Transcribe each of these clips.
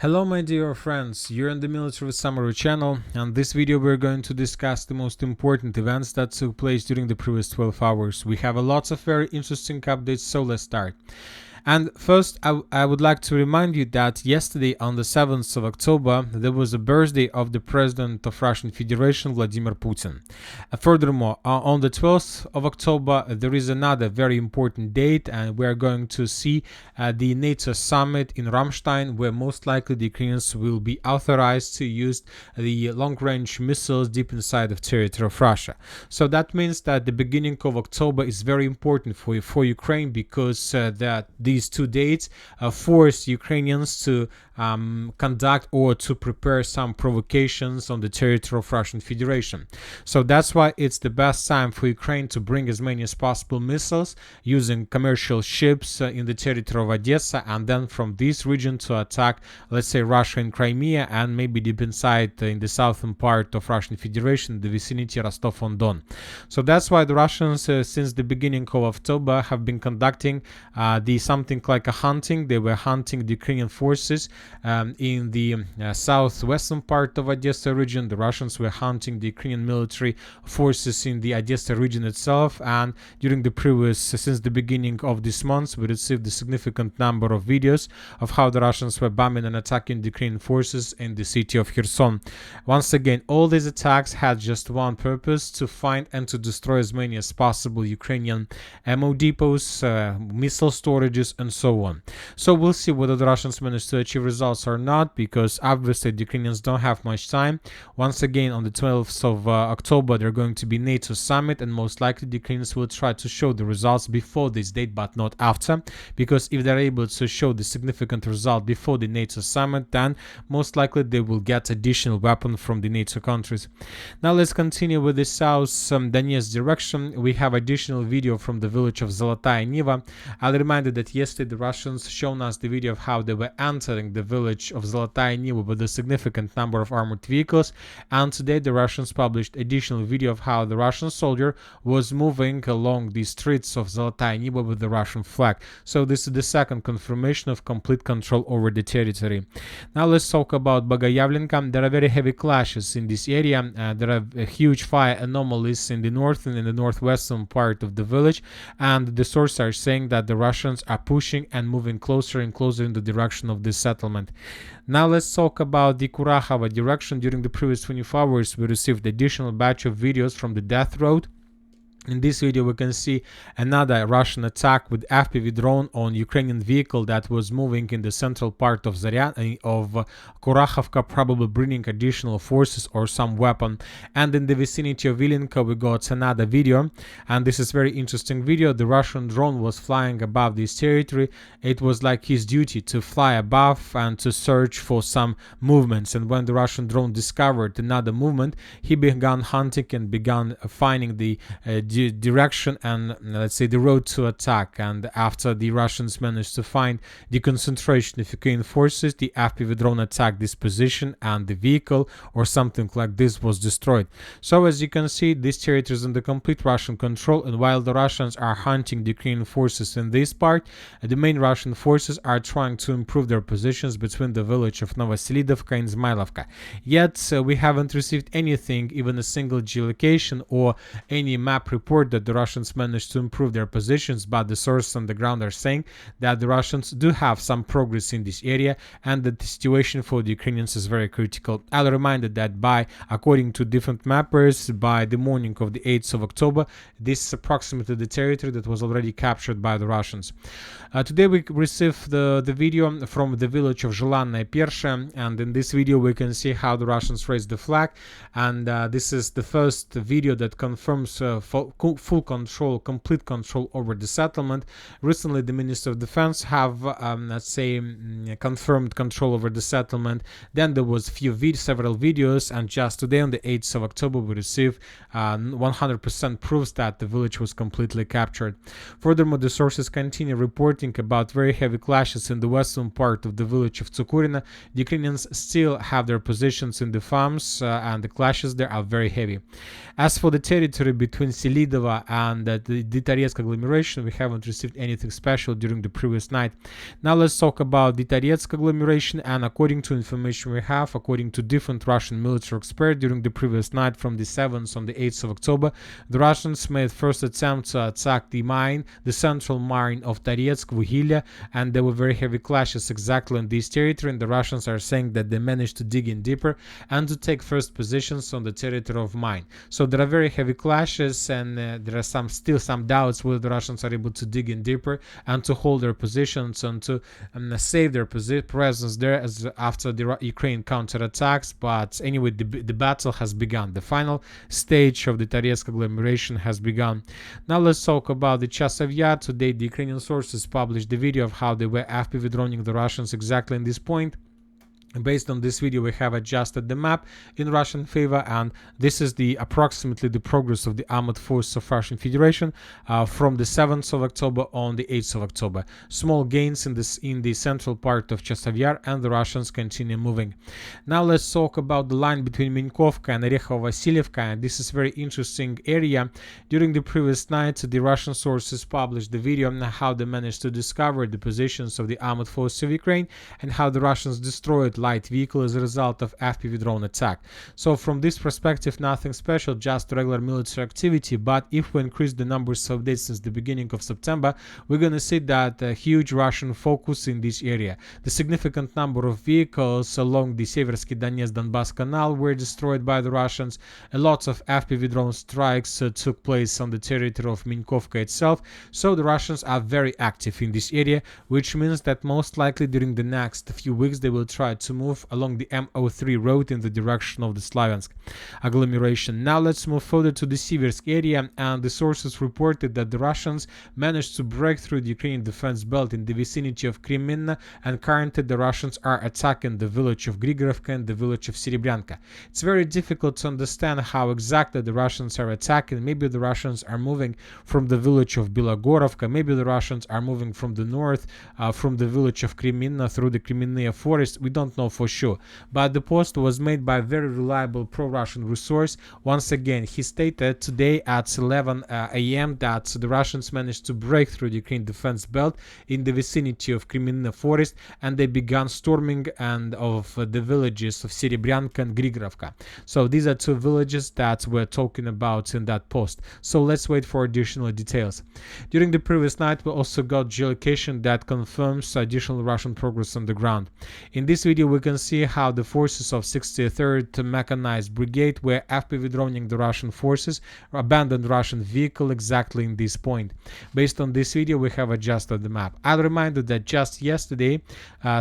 Hello my dear friends, you're in the Military Summary channel, and this video we're going to discuss the most important events that took place during the previous 12 hours. We have a lots of very interesting updates, so let's start. And first, I would like to remind you that yesterday on the 7th of October, there was a birthday of the President of Russian Federation, Vladimir Putin. Furthermore, on the 12th of October, there is another very important date, and we are going to see the NATO summit in Ramstein, where most likely the Ukrainians will be authorized to use the long-range missiles deep inside of territory of Russia. So that means that the beginning of October is very important for Ukraine, because these two dates force Ukrainians to conduct or to prepare some provocations on the territory of Russian Federation. So that's why it's the best time for Ukraine to bring as many as possible missiles using commercial ships in the territory of Odessa, and then from this region to attack, let's say, Russia and Crimea, and maybe deep inside in the southern part of Russian Federation, the vicinity Rostov-on-Don. So that's why the Russians since the beginning of October have been conducting something like a hunting. They were hunting the Ukrainian forces in the southwestern part of Odessa region. The Russians were hunting the Ukrainian military forces in the Odessa region itself, and during the since the beginning of this month, we received a significant number of videos of how the Russians were bombing and attacking the Ukrainian forces in the city of Kherson. Once again, all these attacks had just one purpose: to find and to destroy as many as possible Ukrainian ammo depots, missile storages, and so on. So we'll see whether the Russians managed to achieve results or not, because obviously the Ukrainians don't have much time. Once again, on the 12th of October, they're going to be NATO summit, and most likely the Ukrainians will try to show the results before this date, but not after, because if they're able to show the significant result before the NATO summit, then most likely they will get additional weapons from the NATO countries. Now let's continue with the South Donetsk direction. We have additional video from the village of Zolotaya Niva. I'll remind you that yesterday the Russians shown us the video of how they were entering the village of Zolotaya Niva with a significant number of armored vehicles, and today the Russians published additional video of how the Russian soldier was moving along the streets of Zolotaya Niva with the Russian flag. So this is the second confirmation of complete control over the territory. Now let's talk about Bogoyavlenka. There are very heavy clashes in this area. There are huge fire anomalies in the north and in the northwestern part of the village, and the sources are saying that the Russians are pushing and moving closer and closer in the direction of this settlement. Now let's talk about the Kurakhova direction. During the previous 24 hours, we received additional batch of videos from the death road. In this video, we can see another Russian attack with FPV drone on Ukrainian vehicle that was moving in the central part of Kurachovka, probably bringing additional forces or some weapon. And in the vicinity of Vilenka, we got another video, and this is very interesting video. The Russian drone was flying above this territory. It was like his duty to fly above and to search for some movements. And when the Russian drone discovered another movement, he began hunting and began finding the direction and, let's say, the road to attack. And after the Russians managed to find the concentration of Ukrainian forces, the FPV drone attacked this position, and the vehicle or something like this was destroyed. So as you can see, this territory is under complete Russian control, and while the Russians are hunting the Ukrainian forces in this part, the main Russian forces are trying to improve their positions between the village of Novoselidovka and Zmailovka. Yet we haven't received anything, even a single geolocation or any map report that the Russians managed to improve their positions, but the sources on the ground are saying that the Russians do have some progress in this area, and that the situation for the Ukrainians is very critical. I'll remind you that according to different mappers, by the morning of the 8th of October, this is approximately the territory that was already captured by the Russians. Today we received the video from the village of Zhelanное Pershe, and in this video we can see how the Russians raised the flag, and this is the first video that confirms full control, complete control over the settlement. Recently the Minister of Defense have let's say confirmed control over the settlement. Then there was several videos, and just today on the 8th of October we received 100% proofs that the village was completely captured. Furthermore, the sources continue reporting about very heavy clashes in the western part of the village of Tsukurina. The Ukrainians still have their positions in the farms, and the clashes there are very heavy. As for the territory between Sili Selidova and the Toretsk agglomeration, we haven't received anything special during the previous night. Now let's talk about the Toretsk agglomeration, and according to information we have, according to different Russian military experts, during the previous night from the 7th on the 8th of October, the Russians made first attempt to attack the central mine of Toretsk, Vuhilya, and there were very heavy clashes exactly in this territory, and the Russians are saying that they managed to dig in deeper and to take first positions on the territory of mine. So there are very heavy clashes, and there are still some doubts whether the Russians are able to dig in deeper and to hold their positions and to save their presence there after the Ukraine counterattacks. But anyway, the battle has begun. The final stage of the Toretsk agglomeration has begun. Now let's talk about the Chasiv Yar. Today the Ukrainian sources published the video of how they were FPV droning the Russians exactly in this point. Based on this video, we have adjusted the map in Russian favor, and this is approximately the progress of the armored forces of Russian Federation from the 7th of October on the 8th of October. Small gains in the central part of Chasiv Yar, and the Russians continue moving. Now let's talk about the line between Minkovka and Orekhovo-Vasilivka, and this is a very interesting area. During the previous night, the Russian sources published the video on how they managed to discover the positions of the armored forces of Ukraine and how the Russians destroyed light vehicle as a result of FPV drone attack. So from this perspective, nothing special, just regular military activity. But if we increase the numbers of days since the beginning of September, we're going to see that a huge Russian focus in this area. The significant number of vehicles along the Seversky Donetsk-Donbass canal were destroyed by the Russians. A lot of FPV drone strikes took place on the territory of Minkovka itself. So the Russians are very active in this area, which means that most likely during the next few weeks they will try to move along the M03 road in the direction of the Slavyansk agglomeration. Now let's move further to the Siversk area, and the sources reported that the Russians managed to break through the Ukrainian defense belt in the vicinity of Kreminna, and currently the Russians are attacking the village of Grigorovka and the village of Serebryanka. It's very difficult to understand how exactly the Russians are attacking. Maybe the Russians are moving from the village of Bilogorovka, maybe the Russians are moving from the north, from the village of Kreminna through the Kreminna forest. We don't know for sure, but the post was made by a very reliable pro-Russian resource. Once again, he stated today at 11 a.m. that the Russians managed to break through the Ukraine defense belt in the vicinity of Kreminna forest, and they began storming of the villages of Serebryanka and Grigorovka. So these are two villages that we're talking about in that post. So let's wait for additional details. During the previous night, we also got geolocation that confirms additional Russian progress on the ground. In this video, we can see how the forces of 63rd Mechanized Brigade were FPV droning the Russian forces, abandoned Russian vehicle exactly in this point. Based on this video, we have adjusted the map. I'll remind you that just yesterday,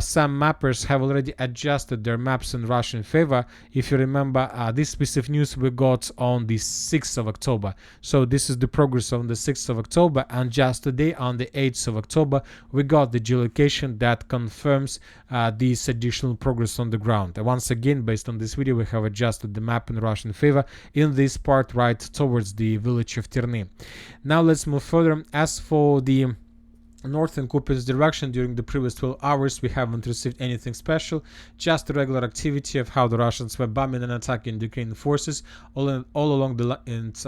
some mappers have already adjusted their maps in Russian favor. If you remember, this piece of news we got on the 6th of October. So this is the progress on the 6th of October, and just today on the 8th of October, we got the geolocation that confirms this additional progress on the ground. Once again, based on this video, we have adjusted the map in Russian favor in this part right towards the village of Terny. Now let's move further. As for the north and Kupiansk direction, during the previous 12 hours we haven't received anything special, just a regular activity of how the Russians were bombing and attacking the Ukrainian forces all along the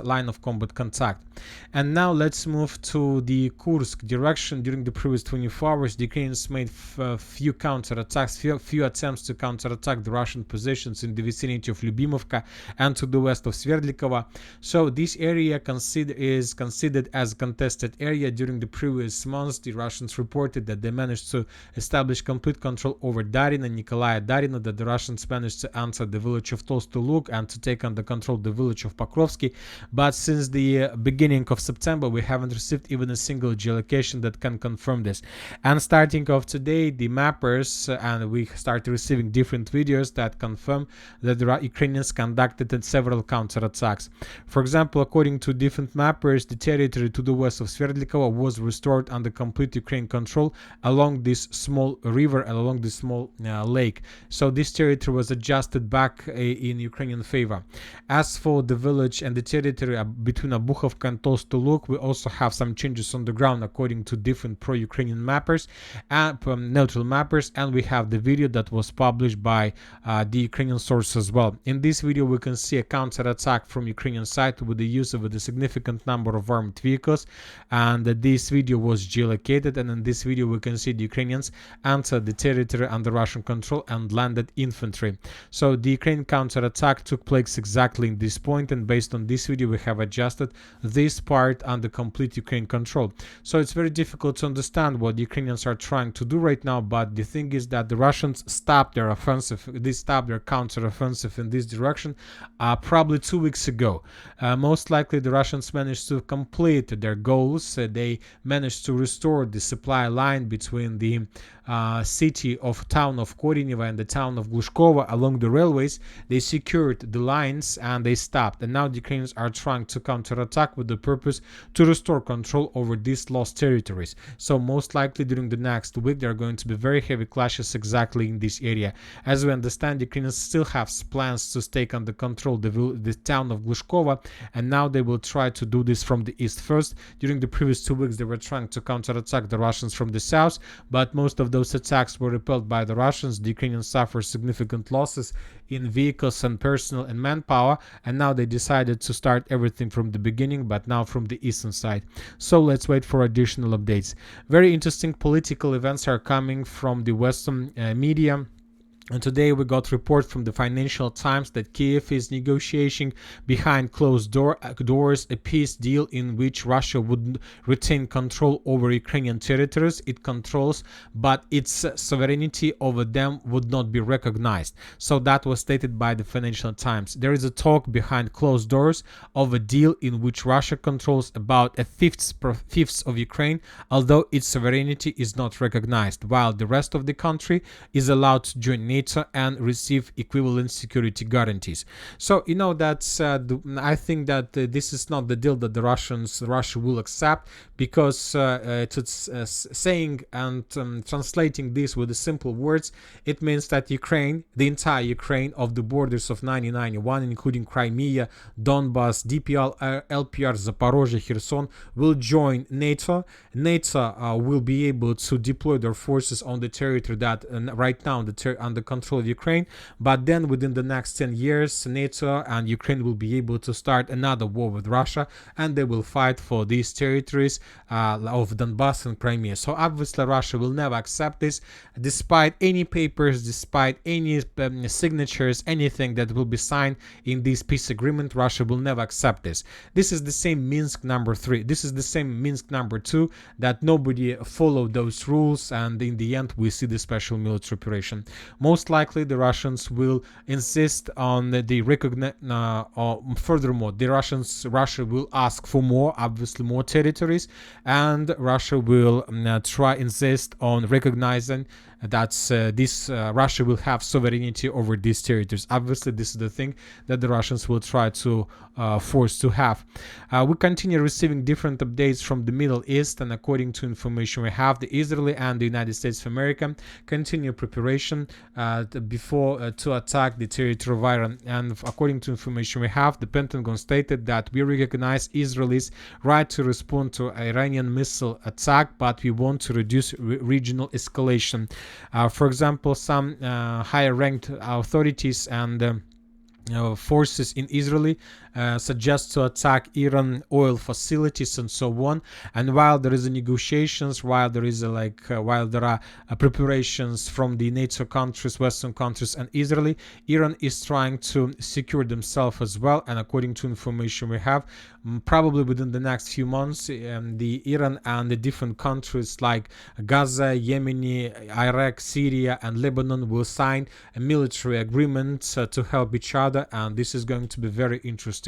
line of combat contact. And now let's move to the Kursk direction. During the previous 24 hours, the Ukrainians made few counterattacks, few attempts to counterattack the Russian positions in the vicinity of Lyubimovka and to the west of Sverdlikova. So this area is considered as a contested area. During the previous months, the Russians reported that they managed to establish complete control over Darina, Nikolaya Darina, that the Russians managed to enter the village of Tolstoy and to take under control the village of Pokrovsky. But since the beginning of September, we haven't received even a single geolocation that can confirm this. And starting off today, the mappers, and we started receiving different videos that confirm that the Ukrainians conducted several counterattacks. For example, according to different mappers, the territory to the west of Sverdlikova was restored under complete complete Ukraine control along this small river and along this small lake. So this territory was adjusted back in Ukrainian favor. As for the village and the territory between Abuhovka and Tolstoluk, we also have some changes on the ground according to different pro-Ukrainian mappers and neutral mappers, and we have the video that was published by the Ukrainian source as well. In this video we can see a counterattack from Ukrainian side with the use of a significant number of armed vehicles, and this video was geolocated, and in this video we can see the Ukrainians entered the territory under Russian control and landed infantry. So the Ukrainian counterattack took place exactly in this point, and based on this video we have adjusted this part under complete Ukraine control. So it's very difficult to understand what the Ukrainians are trying to do right now, but the thing is that the Russians stopped their offensive, they stopped their counter-offensive in this direction probably 2 weeks ago. Most likely the Russians managed to complete their goals. They managed to restore the supply line between the town of Koreniva and the town of Glushkova along the railways. They secured the lines and they stopped, and now the Ukrainians are trying to counterattack with the purpose to restore control over these lost territories. So most likely during the next week there are going to be very heavy clashes exactly in this area. As we understand, the Ukrainians still have plans to take under control the town of Glushkova, and now they will try to do this from the east first. During the previous 2 weeks they were trying to counterattack the Russians from the south, but most of those attacks were repelled by the Russians. The Ukrainians suffered significant losses in vehicles and personnel and manpower, and now they decided to start everything from the beginning, but now from the eastern side. So let's wait for additional updates. Very interesting political events are coming from the Western media. And today we got report from the Financial Times that Kiev is negotiating behind closed doors a peace deal in which Russia would retain control over Ukrainian territories it controls, but its sovereignty over them would not be recognized. So that was stated by the Financial Times. There is a talk behind closed doors of a deal in which Russia controls about a fifth of Ukraine, although its sovereignty is not recognized, while the rest of the country is allowed to join NATO and receive equivalent security guarantees. So you know that's I think that this is not the deal that Russia will accept, because saying and translating this with the simple words, it means that Ukraine, the entire Ukraine of the borders of 1991, including Crimea, Donbas, DPL, LPR, Zaporozhye, Kherson, will join NATO. NATO will be able to deploy their forces on the territory that right now under control of Ukraine, but then within the next 10 years NATO and Ukraine will be able to start another war with Russia, and they will fight for these territories of Donbas and Crimea. So obviously Russia will never accept this, despite any papers, despite any signatures, anything that will be signed in this peace agreement. Russia will never accept this. This is the same Minsk number 3. This is the same Minsk number 2, that nobody followed those rules, and in the end we see the special military operation. Most likely the Russians will insist on the furthermore, Russia will ask for more, obviously more territories, and Russia will insist on recognizing that Russia will have sovereignty over these territories. Obviously, this is the thing that the Russians will try to force to have. We continue receiving different updates from the Middle East, and according to information we have, the Israeli and the United States of America continue preparation to attack the territory of Iran. And according to information we have, the Pentagon stated that we recognize Israel's right to respond to Iranian missile attack, but we want to reduce regional escalation. For example, some higher ranked authorities and forces in Israel suggest to attack Iran oil facilities and so on. And while there is negotiations, while there are preparations from the NATO countries, Western countries, and Israel, Iran is trying to secure themselves as well. And according to information we have, probably within the next few months, the Iran and the different countries like Gaza, Yemen, Iraq, Syria, and Lebanon will sign a military agreement to help each other, and this is going to be very interesting.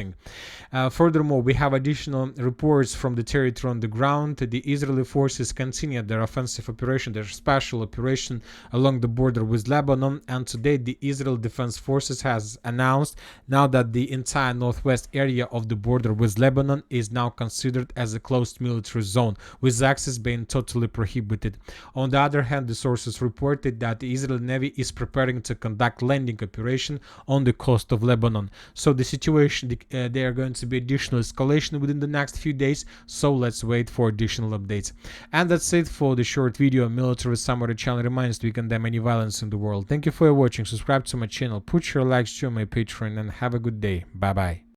Furthermore, we have additional reports from the territory on the ground. The Israeli forces continue their offensive operation, their special operation along the border with Lebanon, and today the Israel Defense Forces has announced now that the entire northwest area of the border with Lebanon is now considered as a closed military zone, with access being totally prohibited. On the other hand, the sources reported that the Israeli Navy is preparing to conduct landing operation on the coast of Lebanon. So the situation, there are going to be additional escalation within the next few days, so let's wait for additional updates. And that's it for the short video. Military Summary channel reminds we condemn any violence in the world. Thank you for watching. Subscribe to my channel, put your likes to my Patreon, and have a good day. Bye bye.